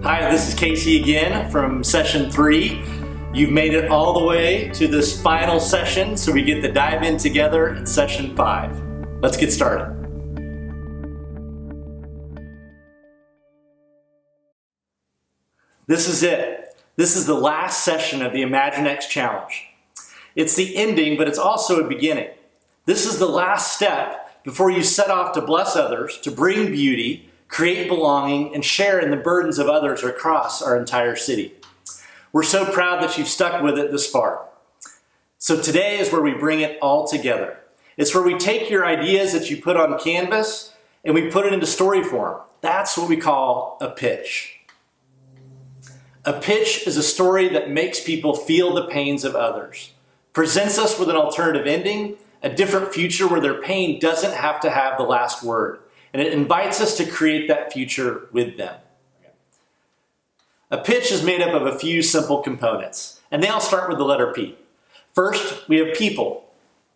Hi, this is Casey again from session 3. You've made it all the way to this final session, so we get to dive in together in session 5. Let's get started. This is it. This is the last session of the ImagineX challenge. It's the ending, but it's also a beginning. This is the last step before you set off to bless others, to bring beauty, create belonging, and share in the burdens of others across our entire city. We're so proud that you've stuck with it this far. So today is where we bring it all together. It's where we take your ideas that you put on canvas and we put it into story form. That's what we call a pitch. A pitch is a story that makes people feel the pains of others, presents us with an alternative ending, a different future where their pain doesn't have to have the last word. And it invites us to create that future with them. A pitch is made up of a few simple components, and they all start with the letter P. First, we have people.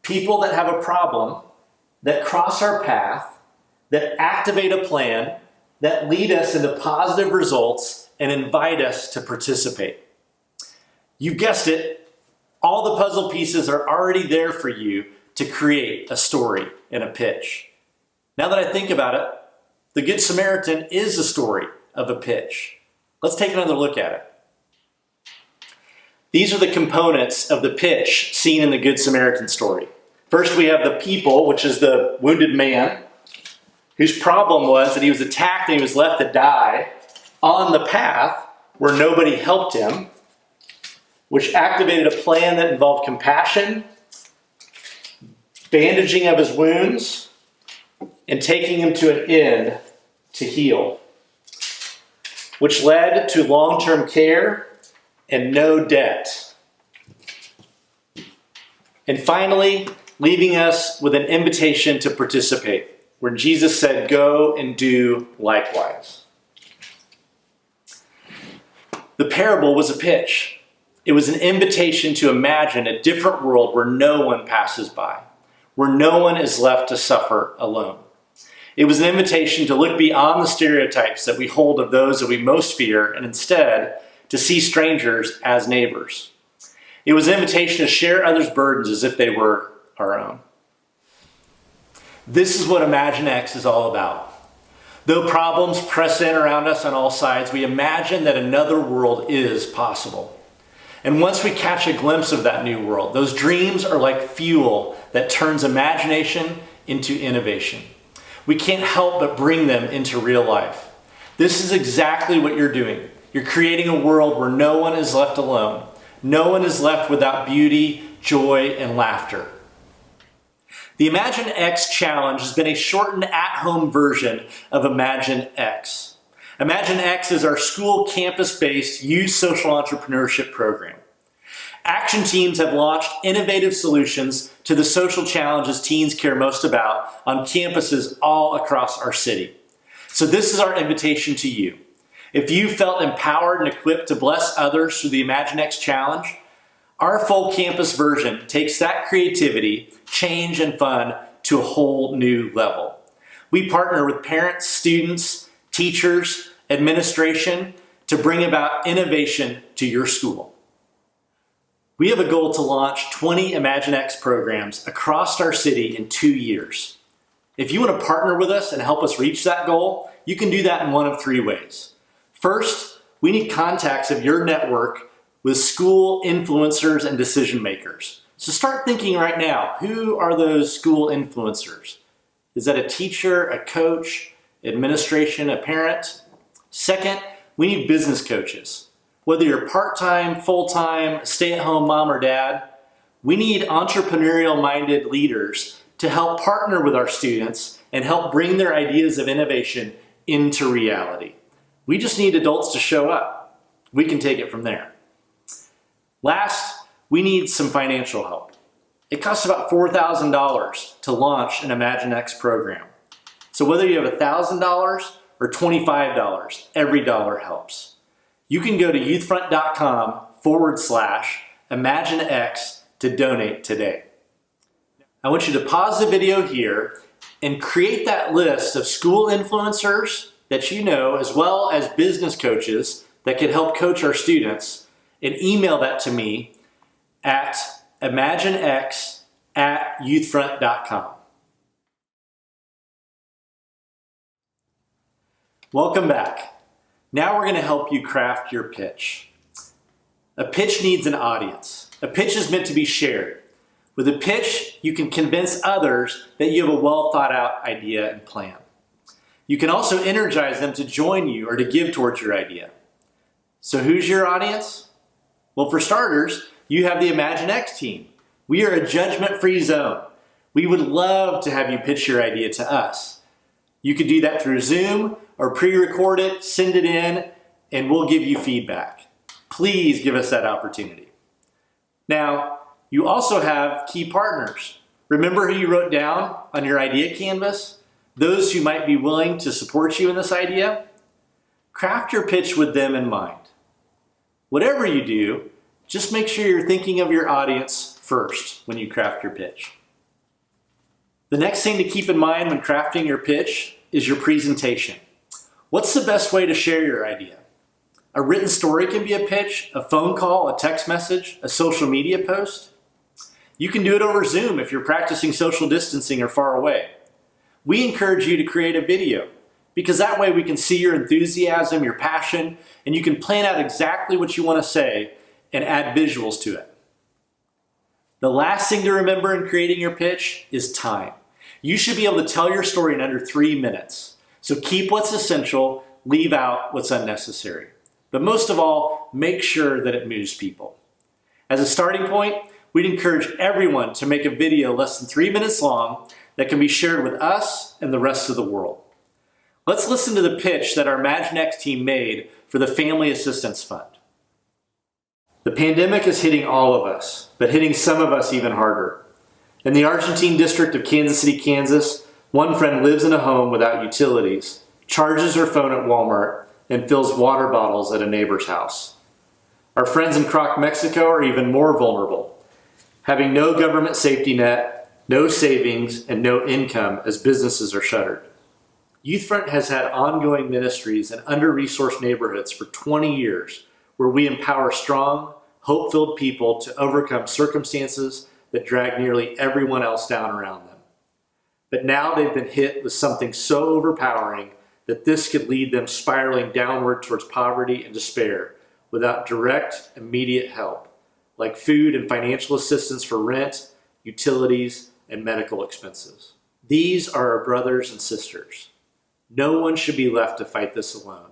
People that have a problem, that cross our path, that activate a plan, that lead us into positive results and invite us to participate. You've guessed it, all the puzzle pieces are already there for you to create a story and a pitch. Now that I think about it, the Good Samaritan is a story of a pitch. Let's take another look at it. These are the components of the pitch seen in the Good Samaritan story. First, we have the people, which is the wounded man, whose problem was that he was attacked and he was left to die on the path where nobody helped him, which activated a plan that involved compassion, bandaging of his wounds, and taking him to an inn to heal, which led to long-term care and no debt. And finally, leaving us with an invitation to participate, where Jesus said, "Go and do likewise." The parable was a pitch. It was an invitation to imagine a different world where no one passes by, where no one is left to suffer alone. It was an invitation to look beyond the stereotypes that we hold of those that we most fear and instead to see strangers as neighbors. It was an invitation to share others' burdens as if they were our own. This is what ImagineX is all about. Though problems press in around us on all sides, we imagine that another world is possible. And once we catch a glimpse of that new world, those dreams are like fuel that turns imagination into innovation. We can't help but bring them into real life. This is exactly what you're doing. You're creating a world where no one is left alone. No one is left without beauty, joy, and laughter. The ImagineX challenge has been a shortened at-home version of ImagineX. ImagineX is our school campus-based youth social entrepreneurship program. Action teams have launched innovative solutions to the social challenges teens care most about on campuses all across our city. So this is our invitation to you. If you felt empowered and equipped to bless others through the ImagineX challenge, our full campus version takes that creativity, change, and fun to a whole new level. We partner with parents, students, teachers, administration to bring about innovation to your school. We have a goal to launch 20 ImagineX programs across our city in 2 years. If you want to partner with us and help us reach that goal, you can do that in one of 3 ways. First, we need contacts of your network with school influencers and decision makers. So start thinking right now, who are those school influencers? Is that a teacher, a coach, administration, a parent? Second, we need business coaches. Whether you're part-time, full-time, stay-at-home mom or dad, we need entrepreneurial-minded leaders to help partner with our students and help bring their ideas of innovation into reality. We just need adults to show up. We can take it from there. Last, we need some financial help. It costs about $4,000 to launch an ImagineX program. So whether you have $1,000 or $25, every dollar helps. You can go to youthfront.com/ImagineX to donate today. I want you to pause the video here and create that list of school influencers that you know, as well as business coaches that could help coach our students, and email that to me at ImagineX@youthfront.com. Welcome back. Now we're going to help you craft your pitch. A pitch needs an audience. A pitch is meant to be shared. With a pitch, you can convince others that you have a well thought out idea and plan. You can also energize them to join you or to give towards your idea. So who's your audience? Well, for starters, you have the ImagineX team. We are a judgment-free zone. We would love to have you pitch your idea to us. You could do that through Zoom or pre-record it, send it in, and we'll give you feedback. Please give us that opportunity. Now, you also have key partners. Remember who you wrote down on your idea canvas? Those who might be willing to support you in this idea? Craft your pitch with them in mind. Whatever you do, just make sure you're thinking of your audience first when you craft your pitch. The next thing to keep in mind when crafting your pitch is your presentation. What's the best way to share your idea? A written story can be a pitch, a phone call, a text message, a social media post. You can do it over Zoom if you're practicing social distancing or far away. We encourage you to create a video because that way we can see your enthusiasm, your passion, and you can plan out exactly what you want to say and add visuals to it. The last thing to remember in creating your pitch is time. You should be able to tell your story in under 3 minutes. So keep what's essential, leave out what's unnecessary. But most of all, make sure that it moves people. As a starting point, we'd encourage everyone to make a video less than 3 minutes long that can be shared with us and the rest of the world. Let's listen to the pitch that our ImagineX team made for the Family Assistance Fund. The pandemic is hitting all of us, but hitting some of us even harder. In the Argentine district of Kansas City, Kansas, one friend lives in a home without utilities, charges her phone at Walmart, and fills water bottles at a neighbor's house. Our friends in Croc, Mexico are even more vulnerable, having no government safety net, no savings, and no income as businesses are shuttered. YouthFront has had ongoing ministries in under-resourced neighborhoods for 20 years where we empower strong, hope-filled people to overcome circumstances that drag nearly everyone else down around them. But now they've been hit with something so overpowering that this could lead them spiraling downward towards poverty and despair without direct, immediate help, like food and financial assistance for rent, utilities, and medical expenses. These are our brothers and sisters. No one should be left to fight this alone.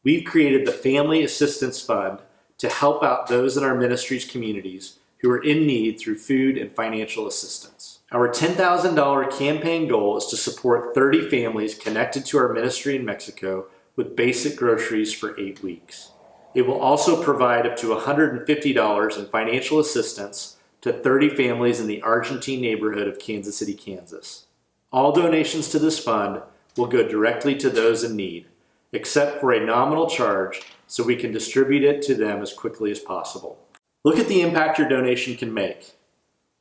We've created the Family Assistance Fund to help out those in our ministry's communities who are in need through food and financial assistance. Our $10,000 campaign goal is to support 30 families connected to our ministry in Mexico with basic groceries for 8 weeks. It will also provide up to $150 in financial assistance to 30 families in the Argentine neighborhood of Kansas City, Kansas. All donations to this fund will go directly to those in need, except for a nominal charge so we can distribute it to them as quickly as possible. Look at the impact your donation can make.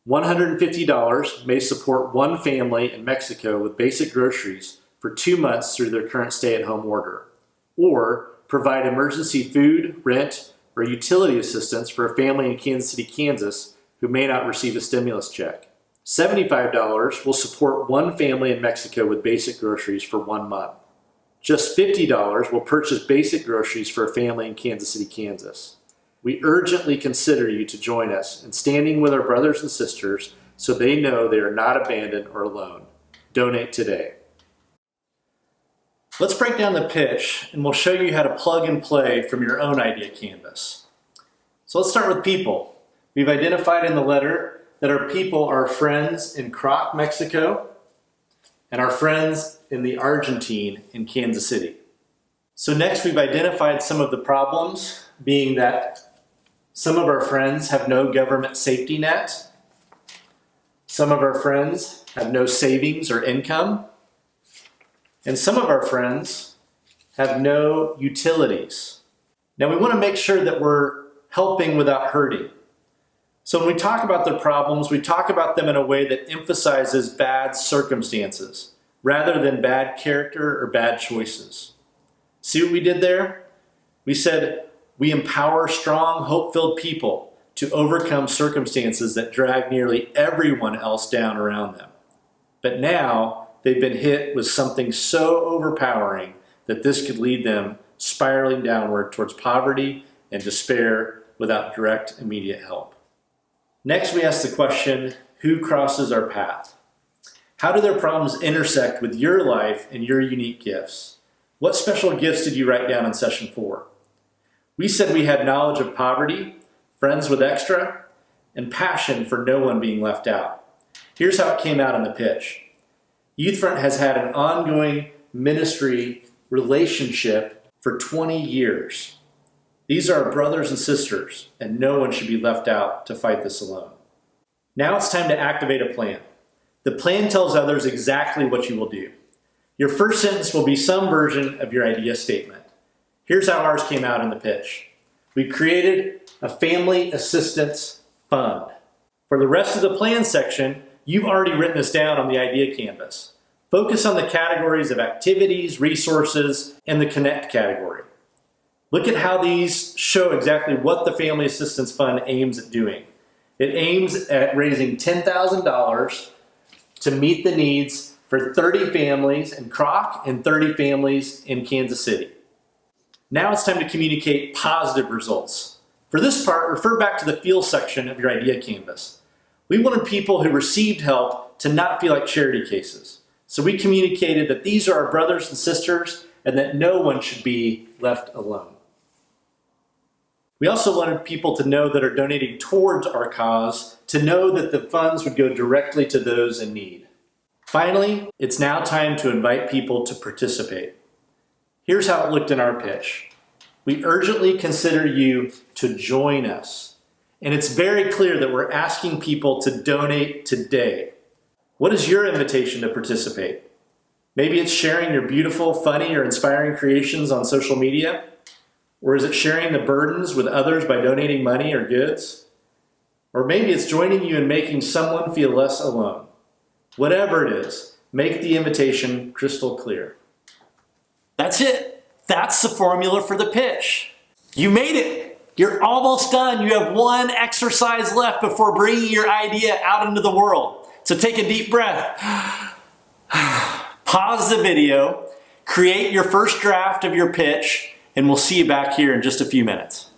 $150 may support one family in Mexico with basic groceries for 2 months through their current stay-at-home order, or provide emergency food, rent, or utility assistance for a family in Kansas City, Kansas who may not receive a stimulus check. $75 will support one family in Mexico with basic groceries for 1 month. Just $50 will purchase basic groceries for a family in Kansas City, Kansas. We urgently consider you to join us in standing with our brothers and sisters so they know they are not abandoned or alone. Donate today. Let's break down the pitch and we'll show you how to plug and play from your own idea canvas. So let's start with people. We've identified in the letter that our people are friends in Croc, Mexico, and our friends in the Argentine in Kansas City. So next we've identified some of the problems, being that some of our friends have no government safety net. Some of our friends have no savings or income. And some of our friends have no utilities. Now we want to make sure that we're helping without hurting. So when we talk about the problems, we talk about them in a way that emphasizes bad circumstances, rather than bad character or bad choices. See what we did there? We said we empower strong, hope-filled people to overcome circumstances that drag nearly everyone else down around them. But now they've been hit with something so overpowering that this could lead them spiraling downward towards poverty and despair without direct, immediate help. Next, we ask the question, who crosses our path? How do their problems intersect with your life and your unique gifts? What special gifts did you write down in session 4? We said we had knowledge of poverty, friends with extra, and passion for no one being left out. Here's how it came out in the pitch. YouthFront has had an ongoing ministry relationship for 20 years. These are our brothers and sisters, and no one should be left out to fight this alone. Now it's time to activate a plan. The plan tells others exactly what you will do. Your first sentence will be some version of your idea statement. Here's how ours came out in the pitch. We created a family assistance fund. For the rest of the plan section, you've already written this down on the idea canvas. Focus on the categories of activities, resources, and the connect category. Look at how these show exactly what the Family Assistance Fund aims at doing. It aims at raising $10,000 to meet the needs for 30 families in Croc and 30 families in Kansas City. Now it's time to communicate positive results. For this part, refer back to the feel section of your idea canvas. We wanted people who received help to not feel like charity cases. So we communicated that these are our brothers and sisters and that no one should be left alone. We also wanted people to know that are donating towards our cause to know that the funds would go directly to those in need. Finally, it's now time to invite people to participate. Here's how it looked in our pitch. We urgently consider you to join us. And it's very clear that we're asking people to donate today. What is your invitation to participate? Maybe it's sharing your beautiful, funny, or inspiring creations on social media. Or is it sharing the burdens with others by donating money or goods? Or maybe it's joining you in making someone feel less alone. Whatever it is, make the invitation crystal clear. That's it. That's the formula for the pitch. You made it. You're almost done. You have one exercise left before bringing your idea out into the world. So take a deep breath. Pause the video, create your first draft of your pitch, and we'll see you back here in just a few minutes.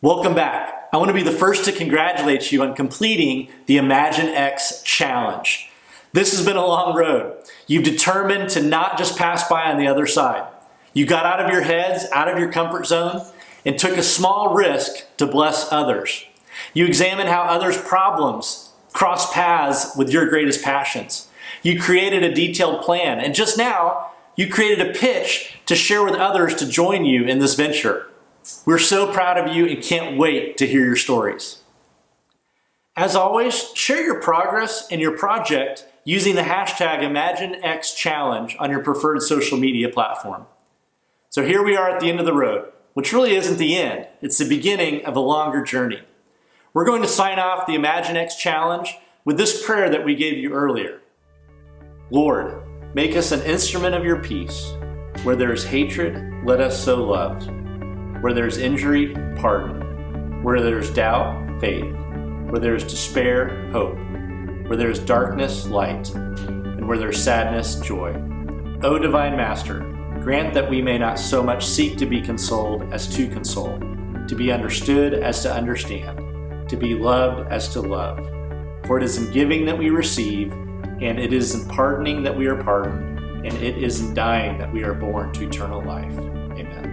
Welcome back. I want to be the first to congratulate you on completing the ImagineX challenge. This has been a long road. You've determined to not just pass by on the other side. You got out of your heads, out of your comfort zone, and took a small risk to bless others. You examined how others' problems cross paths with your greatest passions. You created a detailed plan, and just now, you created a pitch to share with others to join you in this venture. We're so proud of you and can't wait to hear your stories. As always, share your progress and your project using the hashtag ImagineX on your preferred social media platform. So here we are at the end of the road, which really isn't the end. It's the beginning of a longer journey. We're going to sign off the ImagineX Challenge with this prayer that we gave you earlier. Lord, make us an instrument of your peace. Where there is hatred, let us sow love. Where there is injury, pardon. Where there is doubt, faith. Where there is despair, hope. Where there is darkness, light. And where there is sadness, joy. O Divine Master, grant that we may not so much seek to be consoled as to console, to be understood as to understand, to be loved as to love. For it is in giving that we receive, and it is in pardoning that we are pardoned, and it is in dying that we are born to eternal life. Amen.